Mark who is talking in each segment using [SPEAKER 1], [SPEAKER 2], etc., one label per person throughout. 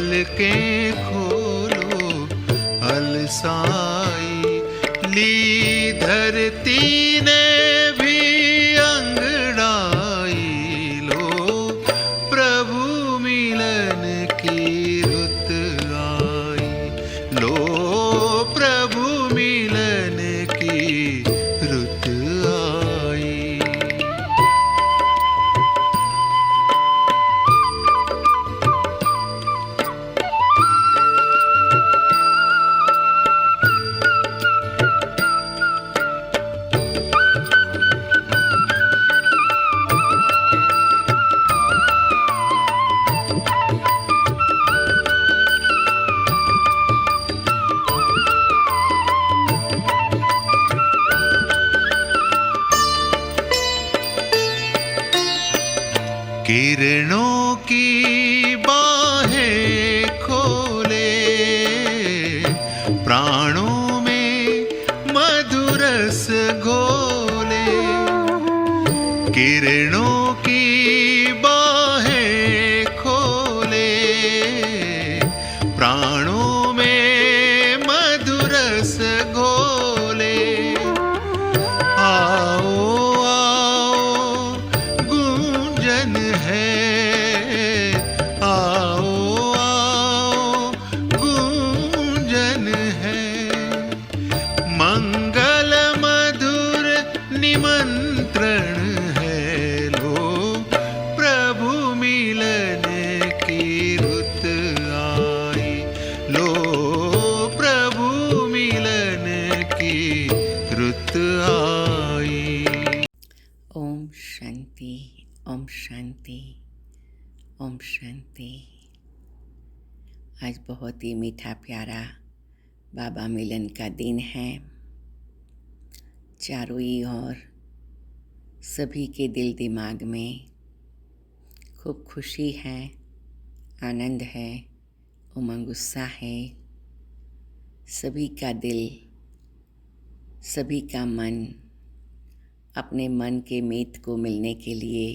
[SPEAKER 1] पलकें खोलो अलसाई ली धरती ने भी अंगड़ाई। लो प्रभु मिलन की रुत आई, लो प्रभु मिलन की रुत आई। किरणों की बाहें खोले प्राणों में मधुरस घोले। किरणों की बाहें खोले प्राणों में मधुरस घोले। आओ आओ गूंजन है, आओ आओ गूंजन है। मंगल मधुर निमंत्रण है, लो प्रभु मिलन की रुत आई। लो प्रभु मिलन की रुत आई।
[SPEAKER 2] ओम शांति, ओम शांति, ओम शांति। आज बहुत ही मीठा प्यारा बाबा मिलन का दिन है। चारों ही ओर सभी के दिल दिमाग में खूब खुशी है, आनंद है, उमंग उत्साह है। सभी का दिल, सभी का मन अपने मन के मीत को मिलने के लिए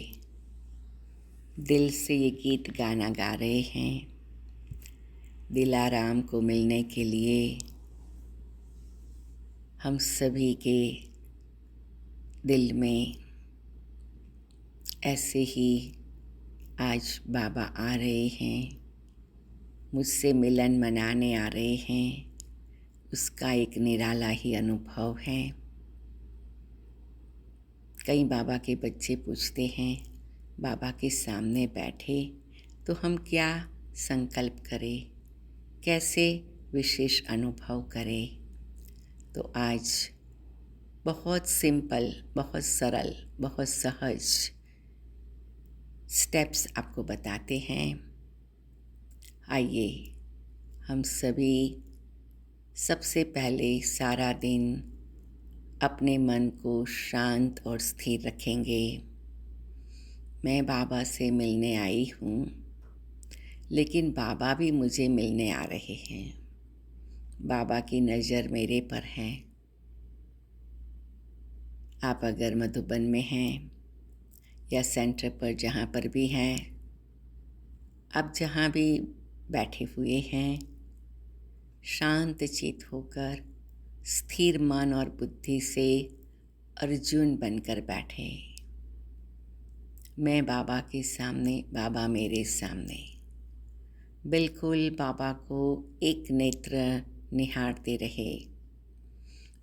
[SPEAKER 2] दिल से ये गीत गाना गा रहे हैं। दिलाराम को मिलने के लिए हम सभी के दिल में ऐसे ही आज बाबा आ रहे हैं, मुझसे मिलन मनाने आ रहे हैं। उसका एक निराला ही अनुभव है। कई बाबा के बच्चे पूछते हैं, बाबा के सामने बैठे तो हम क्या संकल्प करें, कैसे विशेष अनुभव करें। तो आज बहुत सिंपल, बहुत सरल, बहुत सहज स्टेप्स आपको बताते हैं। आइए हम सभी सबसे पहले सारा दिन अपने मन को शांत और स्थिर रखेंगे। मैं बाबा से मिलने आई हूँ, लेकिन बाबा भी मुझे मिलने आ रहे हैं। बाबा की नज़र मेरे पर है। आप अगर मधुबन में हैं या सेंटर पर जहाँ पर भी हैं, आप जहाँ भी बैठे हुए हैं, शांत चित होकर स्थिर मन और बुद्धि से अर्जुन बनकर बैठे। मैं बाबा के सामने, बाबा मेरे सामने। बिल्कुल बाबा को एक नेत्र निहारते रहे।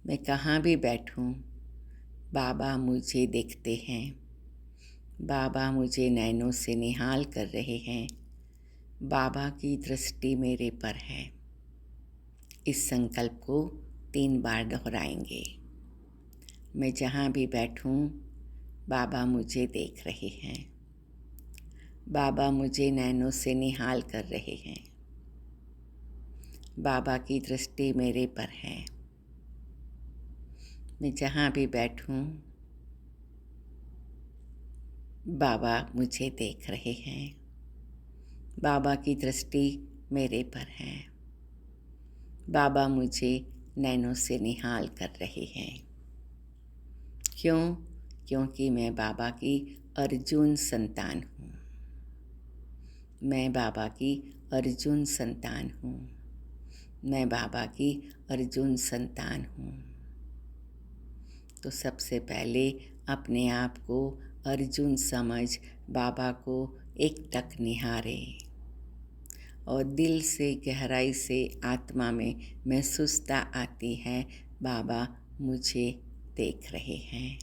[SPEAKER 2] मैं कहाँ भी बैठूं, बाबा मुझे देखते हैं। बाबा मुझे नैनों से निहाल कर रहे हैं। बाबा की दृष्टि मेरे पर है। इस संकल्प को 3 बार दोहराएंगे। मैं जहाँ भी बैठूं, बाबा मुझे देख रहे हैं। बाबा मुझे नैनों से निहाल कर रहे हैं। बाबा की दृष्टि मेरे पर है। मैं जहाँ भी बैठूं, बाबा मुझे देख रहे हैं। बाबा की दृष्टि मेरे पर है। बाबा मुझे नैनों से निहाल कर रहे हैं। क्यों? क्योंकि मैं बाबा की अर्जुन संतान हूँ। मैं बाबा की अर्जुन संतान हूँ। मैं बाबा की अर्जुन संतान हूँ। तो सबसे पहले अपने आप को अर्जुन समझ बाबा को एकटक निहारे और दिल से गहराई से आत्मा में महसूसता आती है बाबा मुझे देख रहे हैं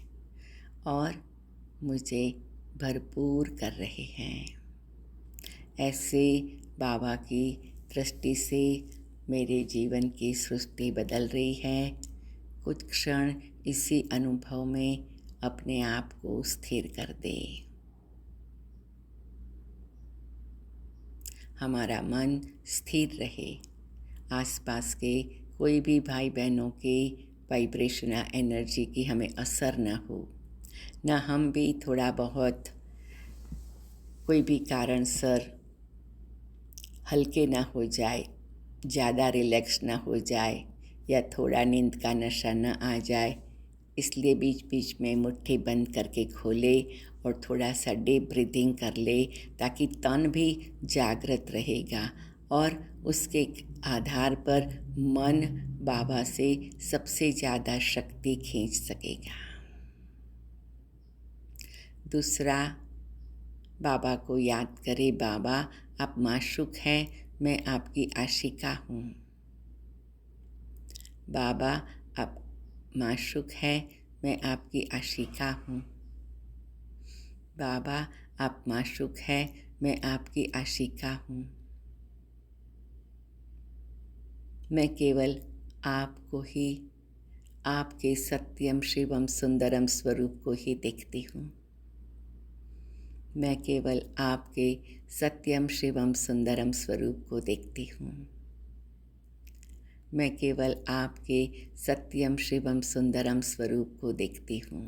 [SPEAKER 2] और मुझे भरपूर कर रहे हैं। ऐसे बाबा की दृष्टि से मेरे जीवन की सृष्टि बदल रही है। कुछ क्षण इसी अनुभव में अपने आप को स्थिर कर दे। हमारा मन स्थिर रहे, आसपास के कोई भी भाई बहनों के वाइब्रेशन या एनर्जी की हमें असर न हो, न हम भी थोड़ा बहुत कोई भी कारणसर हल्के ना हो जाए, ज़्यादा रिलैक्स ना हो जाए या थोड़ा नींद का नशा न आ जाए। इसलिए बीच बीच में मुट्ठी बंद करके खोले और थोड़ा सा डीप ब्रीदिंग कर ले, ताकि तन भी जागृत रहेगा और उसके आधार पर मन बाबा से सबसे ज़्यादा शक्ति खींच सकेगा। दूसरा, बाबा को याद करें, बाबा आप माशूक हैं, मैं आपकी आशिका हूँ। बाबा आप माशूक है, मैं आपकी आशिका हूँ। बाबा आप माशूक है, मैं आपकी आशिका हूँ। मैं केवल आपको ही, आपके सत्यम शिवम सुंदरम स्वरूप को ही देखती हूँ। मैं केवल आपके सत्यम शिवम सुंदरम स्वरूप को देखती हूँ। मैं केवल आपके सत्यम शिवम सुंदरम स्वरूप को देखती हूँ।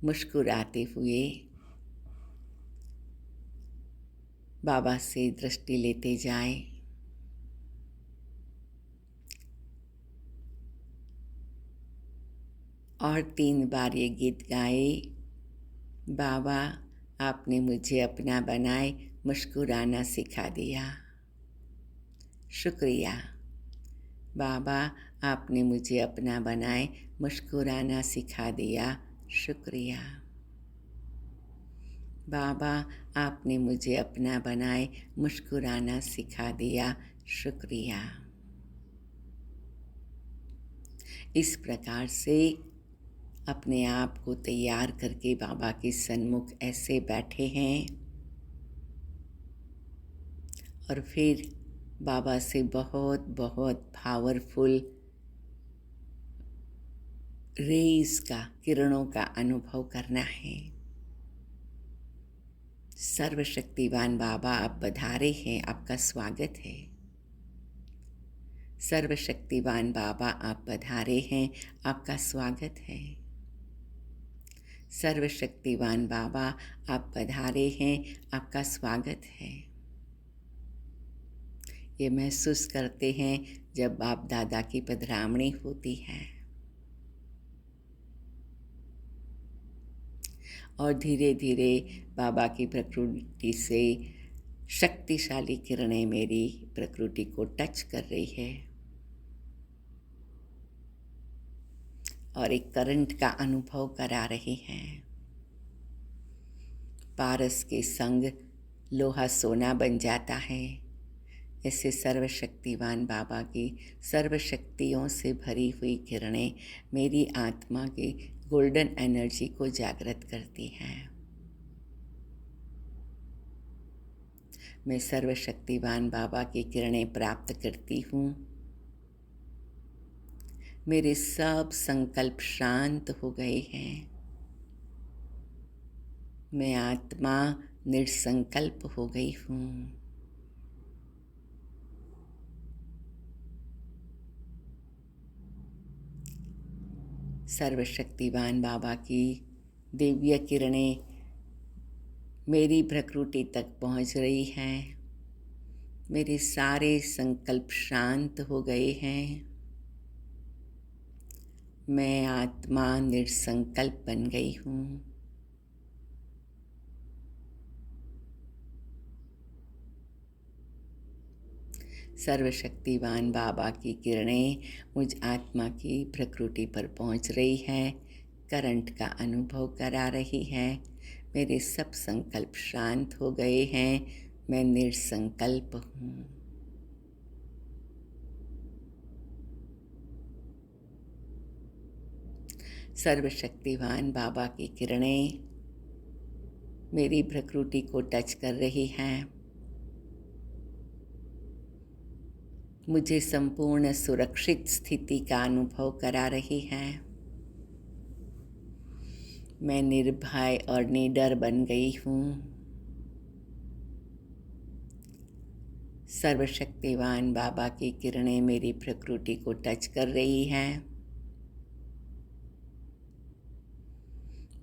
[SPEAKER 2] मुस्कुराते हुए बाबा से दृष्टि लेते जाएं। और 3 बार ये गीत गाए। बाबा आपने मुझे अपना बनाए, मुस्कुराना सिखा दिया, शुक्रिया। बाबा आपने मुझे अपना बनाए, मुस्कुराना सिखा दिया, शुक्रिया। बाबा आपने मुझे अपना बनाए, मुस्कुराना सिखा दिया, शुक्रिया। इस प्रकार से अपने आप को तैयार करके बाबा के सन्मुख ऐसे बैठे हैं और फिर बाबा से बहुत बहुत पावरफुल रेज का, किरणों का अनुभव करना है। सर्वशक्तिवान बाबा आप पधारे हैं, आपका स्वागत है। सर्वशक्तिवान बाबा आप पधारे हैं, आपका स्वागत है। सर्वशक्तिवान बाबा आप पधारे हैं, आपका स्वागत है। ये महसूस करते हैं जब बाप दादा की पधरामणी होती है और धीरे धीरे बाबा की प्रकृति से शक्तिशाली किरणें मेरी प्रकृति को टच कर रही है और एक करंट का अनुभव करा रहे हैं। पारस के संग लोहा सोना बन जाता है। ऐसे सर्वशक्तिवान बाबा की सर्वशक्तियों से भरी हुई किरणें मेरी आत्मा की गोल्डन एनर्जी को जागृत करती हैं। मैं सर्वशक्तिवान बाबा की किरणें प्राप्त करती हूँ। मेरे सब संकल्प शांत हो गए हैं। मैं आत्मा निसंकल्प हो गई हूँ। सर्वशक्तिवान बाबा की दिव्य किरणें मेरी प्रकृति तक पहुँच रही हैं। मेरे सारे संकल्प शांत हो गए हैं। मैं आत्मा निसंकल्प बन गई हूँ। सर्वशक्तिवान बाबा की किरणें मुझ आत्मा की प्रकृति पर पहुंच रही है, करंट का अनुभव करा रही है। मेरे सब संकल्प शांत हो गए हैं, मैं निर्संकल्प हूँ। सर्वशक्तिवान बाबा की किरणें मेरी प्रकृति को टच कर रही हैं, मुझे संपूर्ण सुरक्षित स्थिति का अनुभव करा रही हैं। मैं निर्भय और निडर बन गई हूँ। सर्वशक्तिवान बाबा की किरणें मेरी प्रकृति को टच कर रही हैं,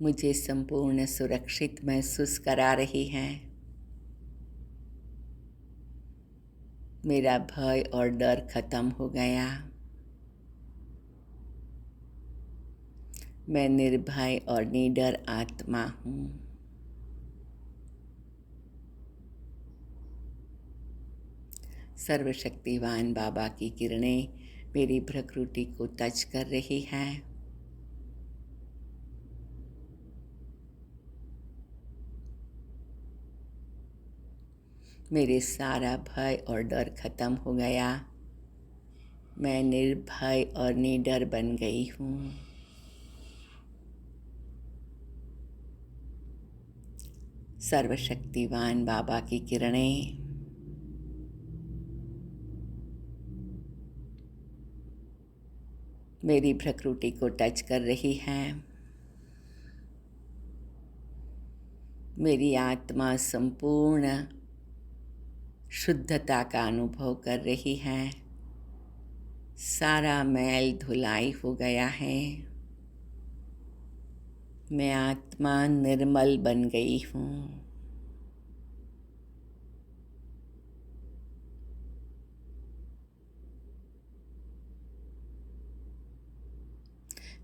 [SPEAKER 2] मुझे संपूर्ण सुरक्षित महसूस करा रही हैं। मेरा भय और डर खत्म हो गया। मैं निर्भय और निडर आत्मा हूँ। सर्वशक्तिवान बाबा की किरणें मेरी प्रकृति को टच कर रही हैं, मेरे सारा भय और डर खत्म हो गया। मैं निर्भय और निडर बन गई हूँ। सर्वशक्तिवान बाबा की किरणें मेरी प्रकृति को टच कर रही हैं, मेरी आत्मा संपूर्ण शुद्धता का अनुभव कर रही है। सारा मैल धुलाई हो गया है। मैं आत्मा निर्मल बन गई हूँ।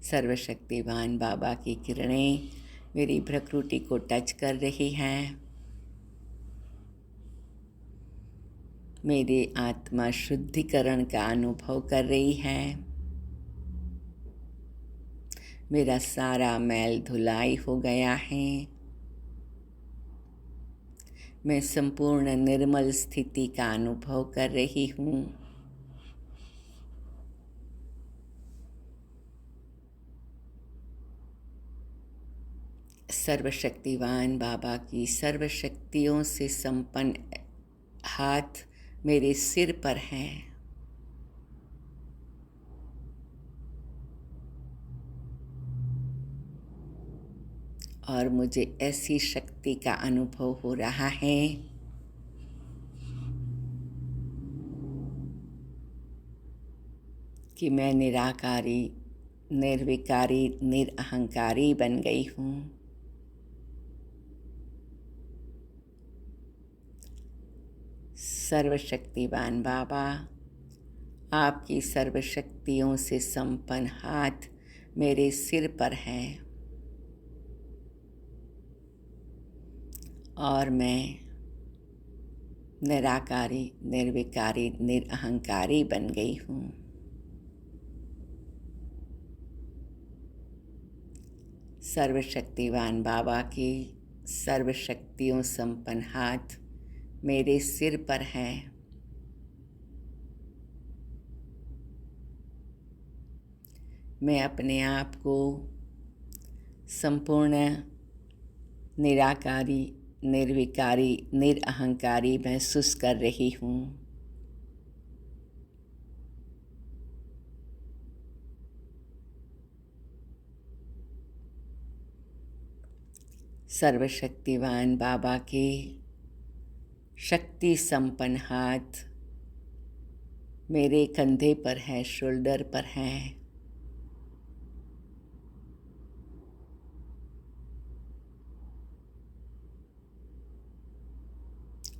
[SPEAKER 2] सर्वशक्तिवान बाबा की किरणें मेरी प्रकृति को टच कर रही हैं, मेरी आत्मा शुद्धिकरण का अनुभव कर रही है। मेरा सारा मैल धुलाई हो गया है। मैं संपूर्ण निर्मल स्थिति का अनुभव कर रही हूँ। सर्वशक्तिवान बाबा की सर्वशक्तियों से संपन्न हाथ मेरे सिर पर हैं। और मुझे ऐसी शक्ति का अनुभव हो रहा है कि मैं निराकारी, निर्विकारी, निरअहंकारी बन गई हूँ। सर्वशक्तिवान बाबा, आपकी सर्वशक्तियों से संपन्न हाथ मेरे सिर पर है और मैं निराकारी, निर्विकारी, निरअहंकारी बन गई हूँ। सर्वशक्तिवान बाबा की सर्वशक्तियों संपन्न हाथ मेरे सिर पर है। मैं अपने आप को संपूर्ण निराकारी, निर्विकारी, निरअहंकारी महसूस कर रही हूँ। सर्वशक्तिवान बाबा के शक्ति संपन्न हाथ मेरे कंधे पर है, शोल्डर पर है।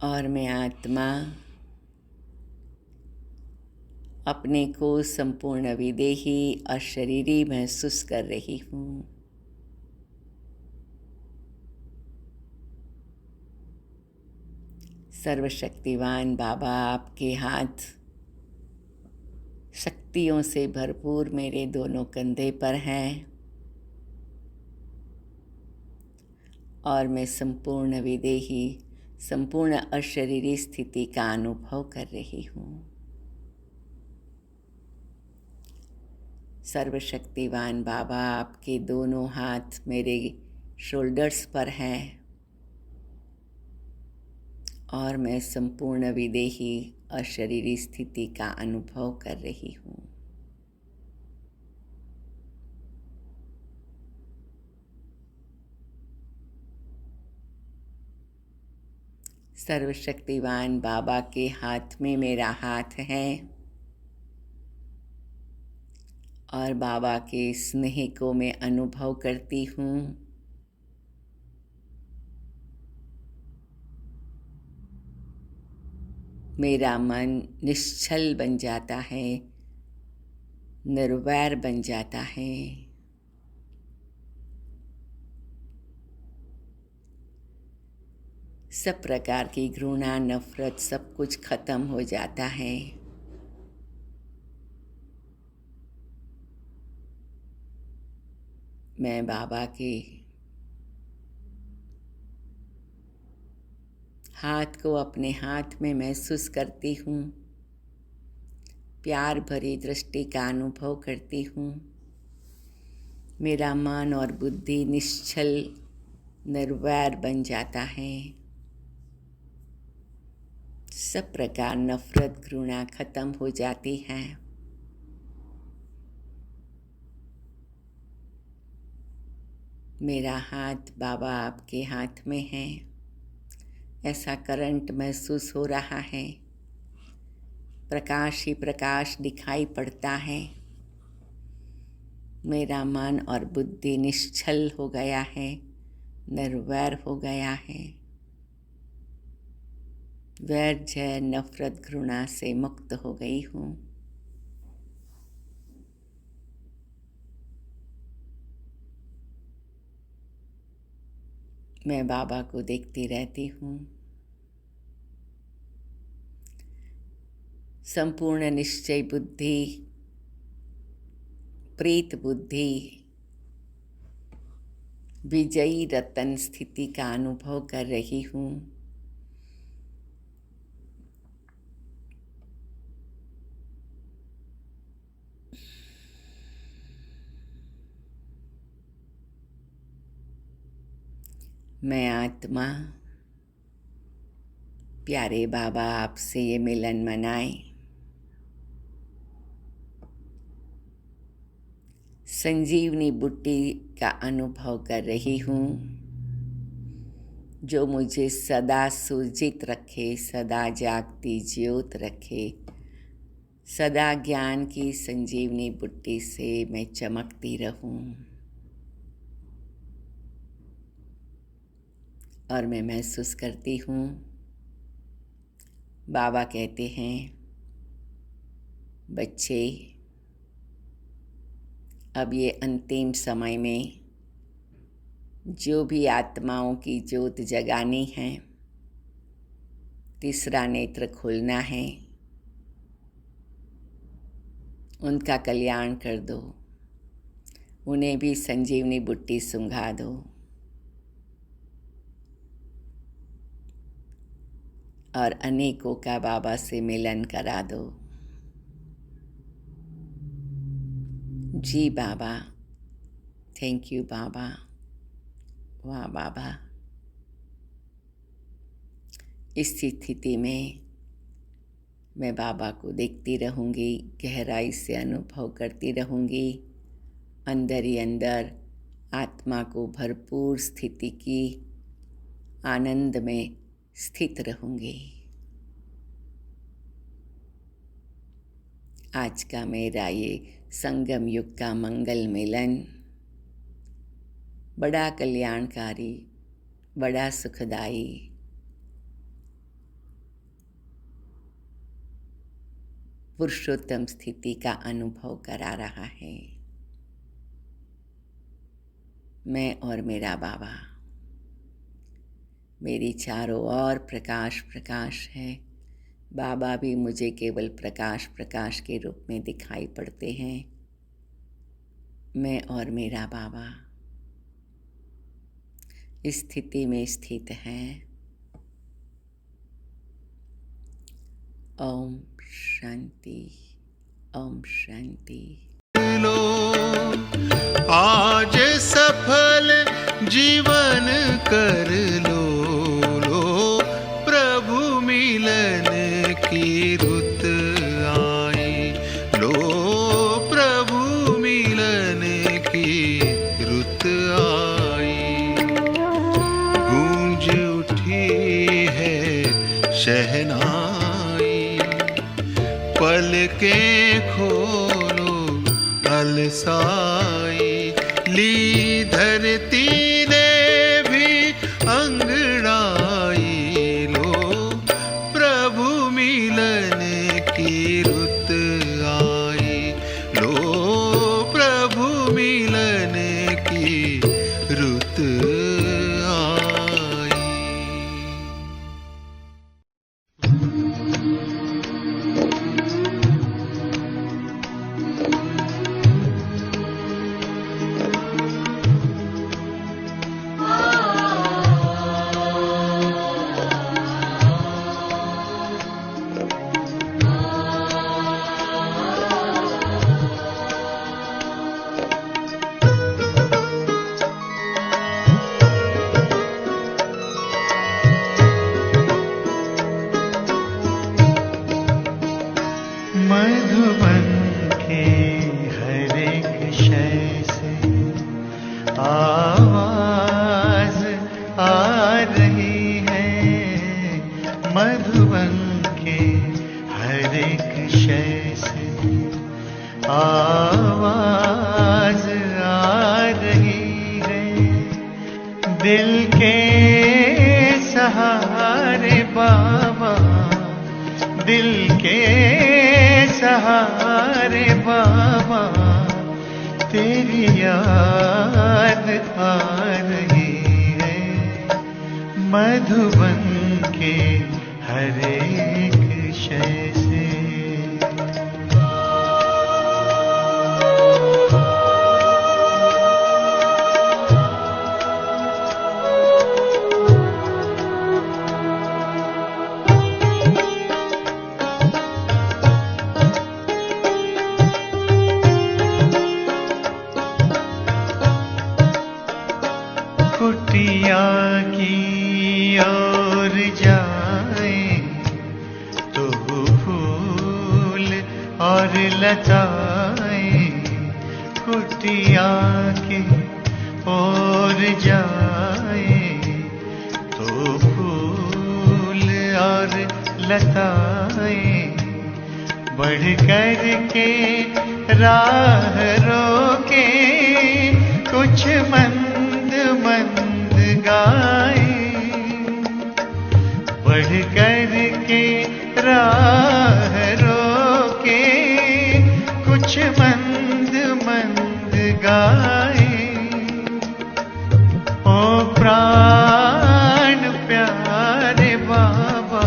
[SPEAKER 2] और मैं आत्मा अपने को संपूर्ण विदेही और शरीरी महसूस कर रही हूँ। सर्वशक्तिवान बाबा, आपके हाथ शक्तियों से भरपूर मेरे दोनों कंधे पर हैं और मैं संपूर्ण विदेही, संपूर्ण अशरीरी स्थिति का अनुभव कर रही हूँ। सर्वशक्तिवान बाबा, आपके दोनों हाथ मेरे शोल्डर्स पर हैं और मैं संपूर्ण विदेही अशरीरी स्थिति का अनुभव कर रही हूँ। सर्वशक्तिवान बाबा के हाथ में मेरा हाथ है और बाबा के स्नेह को मैं अनुभव करती हूँ। मेरा मन निश्चल बन जाता है, निर्वैर बन जाता है। सब प्रकार की घृणा, नफरत, सब कुछ खत्म हो जाता है। मैं बाबा के हाथ को अपने हाथ में महसूस करती हूँ, प्यार भरी दृष्टि का अनुभव करती हूँ। मेरा मन और बुद्धि निश्चल, निर्वैर बन जाता है। सब प्रकार नफरत, घृणा खत्म हो जाती है। मेरा हाथ बाबा आपके हाथ में है, ऐसा करंट महसूस हो रहा है। प्रकाश ही प्रकाश दिखाई पड़ता है। मेरा मन और बुद्धि निश्चल हो गया है, निर्वैर हो गया है। वैर, जय, नफरत, घृणा से मुक्त हो गई हूँ। मैं बाबा को देखती रहती हूँ। संपूर्ण निश्चय बुद्धि, प्रीत बुद्धि, विजयी रतन स्थिति का अनुभव कर रही हूँ। मैं आत्मा, प्यारे बाबा आपसे ये मिलन मनाए। संजीवनी बुट्टी का अनुभव कर रही हूँ, जो मुझे सदा सुरजित रखे, सदा जागती ज्योत रखे। सदा ज्ञान की संजीवनी बुट्टी से मैं चमकती रहूं। और मैं महसूस करती हूँ, बाबा कहते हैं, बच्चे, अब ये अंतिम समय में जो भी आत्माओं की ज्योत जगानी है, तीसरा नेत्र खोलना है, उनका कल्याण कर दो, उन्हें भी संजीवनी बुट्टी सुंघा दो। और अनेकों का बाबा से मिलन करा दो। जी बाबा, थैंक यू बाबा, वाह बाबा। इस स्थिति में मैं बाबा को देखती रहूँगी, गहराई से अनुभव करती रहूँगी। अंदर ही अंदर आत्मा को भरपूर स्थिति की आनंद में स्थित रहूँगी। आज का मेरा ये संगम युग का मंगल मिलन बड़ा कल्याणकारी, बड़ा सुखदाई, पुरुषोत्तम स्थिति का अनुभव करा रहा है। मैं और मेरा बाबा, मेरी चारों ओर प्रकाश प्रकाश है, बाबा भी मुझे केवल प्रकाश प्रकाश के रूप में दिखाई पड़ते हैं। मैं और मेरा बाबा इस स्थिति में स्थित है। ओम शांति, ओम शांति।
[SPEAKER 1] लो आज सफल जीवन कर लो, प्रभु मिलन की रुत आई, लो प्रभु मिलन की रुत आई। गूंज उठी है शहनाई, पलकें खोलो अलसाई, ली धरती ने भी अंगड़ाई, लो प्रभु मिलन की रुत आई, लो प्रभु मिलन की रुत आई।
[SPEAKER 3] मधुबन के हर एक शय से आवाज आ रही है, मधुबन के हर एक शय से आवाज आ रही है। दिल के सहारे बाबा, दिल के सहारे बाबा, तेरी याद आ रही है। मधुबन के हर एक शय से। कुटिया की ओर जाए तो फूल और लताएं, कुटिया की ओर जाए तो फूल और लताएं, बढ़ कर के राह रोके कुछ मंद मंद गाए, बढ़ कर के राह रोके कुछ मंद मंद गाए। ओ प्राण प्यारे बाबा,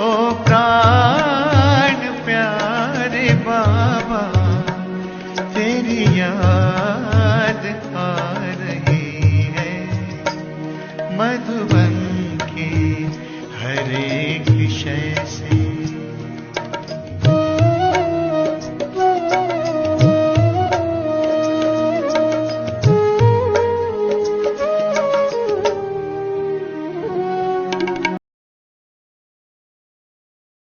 [SPEAKER 3] ओ प्राण प्यारे बाबा, तेरी याद आ रही है।